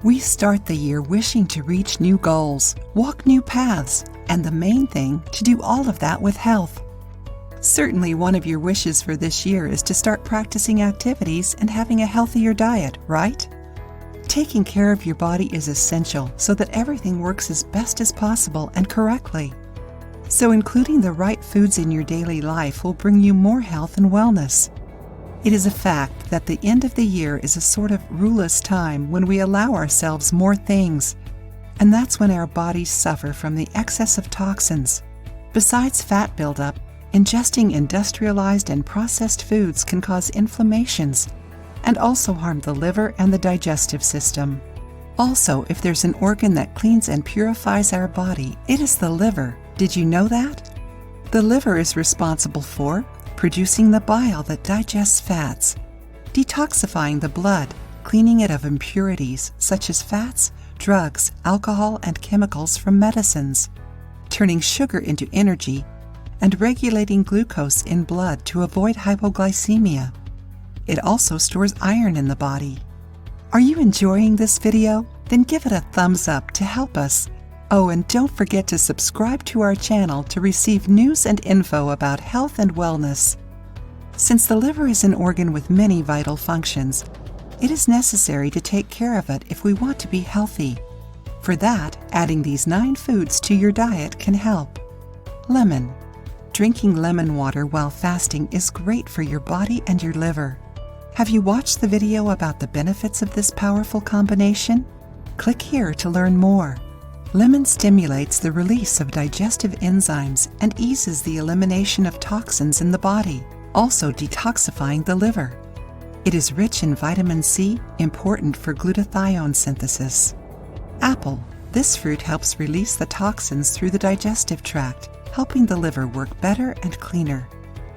We start the year wishing to reach new goals, walk new paths, and the main thing, to do all of that with health. Certainly one of your wishes for this year is to start practicing activities and having a healthier diet, right? Taking care of your body is essential so that everything works as best as possible and correctly. So including the right foods in your daily life will bring you more health and wellness. It is a fact that the end of the year is a sort of ruleless time when we allow ourselves more things, and that's when our bodies suffer from the excess of toxins. Besides fat buildup, ingesting industrialized and processed foods can cause inflammations and also harm the liver and the digestive system. Also, if there's an organ that cleans and purifies our body, it is the liver. Did you know that? The liver is responsible for producing the bile that digests fats, detoxifying the blood, cleaning it of impurities such as fats, drugs, alcohol, and chemicals from medicines, turning sugar into energy, and regulating glucose in blood to avoid hypoglycemia. It also stores iron in the body. Are you enjoying this video? Then give it a thumbs up to help us. Oh, and don't forget to subscribe to our channel to receive news and info about health and wellness. Since the liver is an organ with many vital functions, it is necessary to take care of it if we want to be healthy. For that, adding these 9 foods to your diet can help. Lemon. Drinking lemon water while fasting is great for your body and your liver. Have you watched the video about the benefits of this powerful combination? Click here to learn more. Lemon stimulates the release of digestive enzymes and eases the elimination of toxins in the body, also detoxifying the liver. It is rich in vitamin C, important for glutathione synthesis. Apple. This fruit helps release the toxins through the digestive tract, helping the liver work better and cleaner.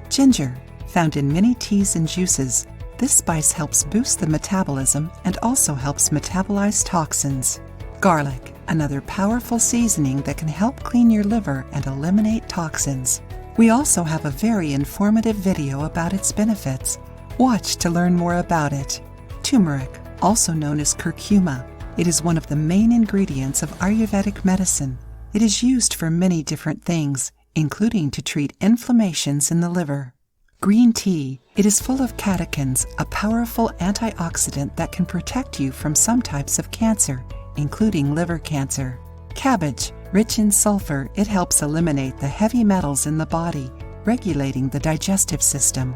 Ginger. Found in many teas and juices, this spice helps boost the metabolism and also helps metabolize toxins. Garlic. Another powerful seasoning that can help clean your liver and eliminate toxins. We also have a very informative video about its benefits. Watch to learn more about it. Turmeric, also known as curcuma. It is one of the main ingredients of Ayurvedic medicine. It is used for many different things, including to treat inflammations in the liver. Green tea. It is full of catechins, a powerful antioxidant that can protect you from some types of cancer, including liver cancer. Cabbage. Rich in sulfur, it helps eliminate the heavy metals in the body, regulating the digestive system.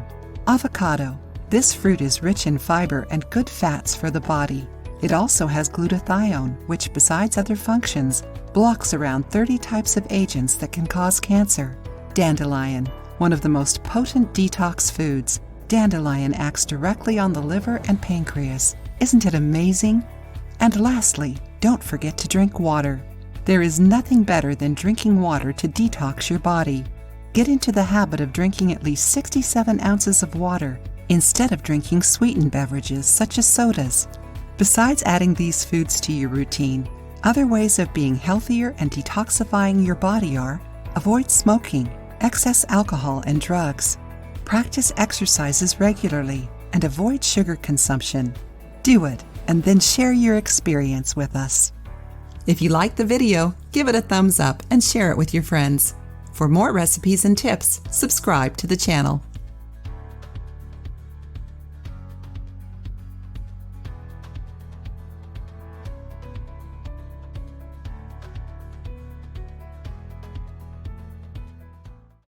Avocado. This fruit is rich in fiber and good fats for the body. It also has glutathione, which besides other functions, blocks around 30 types of agents that can cause cancer. Dandelion. One of the most potent detox foods, dandelion acts directly on the liver and pancreas. Isn't it amazing? And lastly, don't forget to drink water. There is nothing better than drinking water to detox your body. Get into the habit of drinking at least 67 ounces of water instead of drinking sweetened beverages such as sodas. Besides adding these foods to your routine, other ways of being healthier and detoxifying your body are: avoid smoking, excess alcohol and drugs, practice exercises regularly, and avoid sugar consumption. Do it, and then share your experience with us. If you liked the video, give it a thumbs up and share it with your friends. For more recipes and tips, subscribe to the channel.